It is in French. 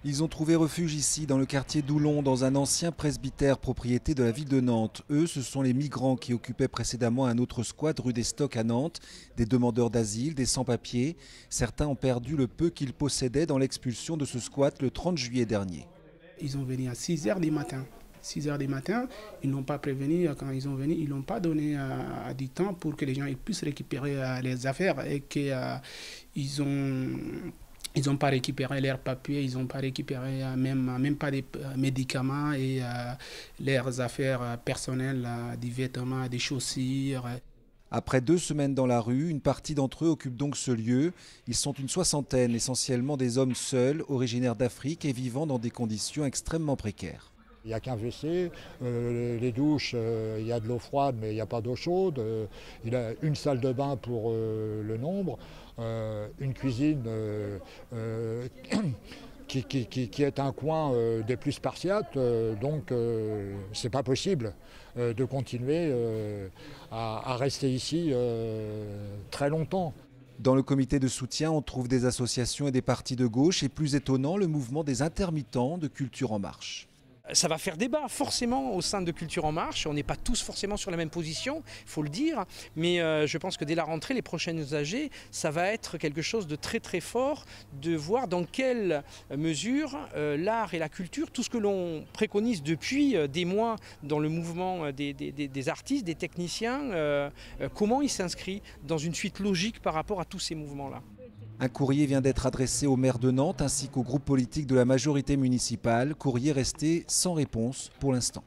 Ils ont trouvé refuge ici, dans le quartier d'Oulon, dans un ancien presbytère propriété de la ville de Nantes. Eux, ce sont les migrants qui occupaient précédemment un autre squat rue des Stocks à Nantes, des demandeurs d'asile, des sans-papiers. Certains ont perdu le peu qu'ils possédaient dans l'expulsion de ce squat le 30 juillet dernier. Ils ont venu à 6 heures du matin. 6 heures du matin, ils n'ont pas prévenu quand ils ont venu, ils n'ont pas donné du temps pour que les gens puissent récupérer les affaires et ils n'ont pas récupéré leurs papiers, ils n'ont pas récupéré même pas des médicaments et leurs affaires personnelles, des vêtements, des chaussures. Après 2 semaines dans la rue, une partie d'entre eux occupe donc ce lieu. Ils sont une soixantaine, essentiellement des hommes seuls, originaires d'Afrique et vivant dans des conditions extrêmement précaires. Il n'y a qu'un WC, les douches, il y a de l'eau froide mais il n'y a pas d'eau chaude, il a une salle de bain pour le nombre, une cuisine qui est un coin des plus spartiates, donc c'est pas possible de continuer à rester ici très longtemps. Dans le comité de soutien, on trouve des associations et des partis de gauche et plus étonnant, le mouvement des intermittents de Culture en Marche. Ça va faire débat forcément au sein de Culture en Marche. On n'est pas tous forcément sur la même position, il faut le dire. Mais je pense que dès la rentrée, les prochaines AG, ça va être quelque chose de très très fort de voir dans quelle mesure l'art et la culture, tout ce que l'on préconise depuis des mois dans le mouvement des artistes, des techniciens, comment il s'inscrit dans une suite logique par rapport à tous ces mouvements-là. Un courrier vient d'être adressé au maire de Nantes ainsi qu'au groupe politique de la majorité municipale, courrier resté sans réponse pour l'instant.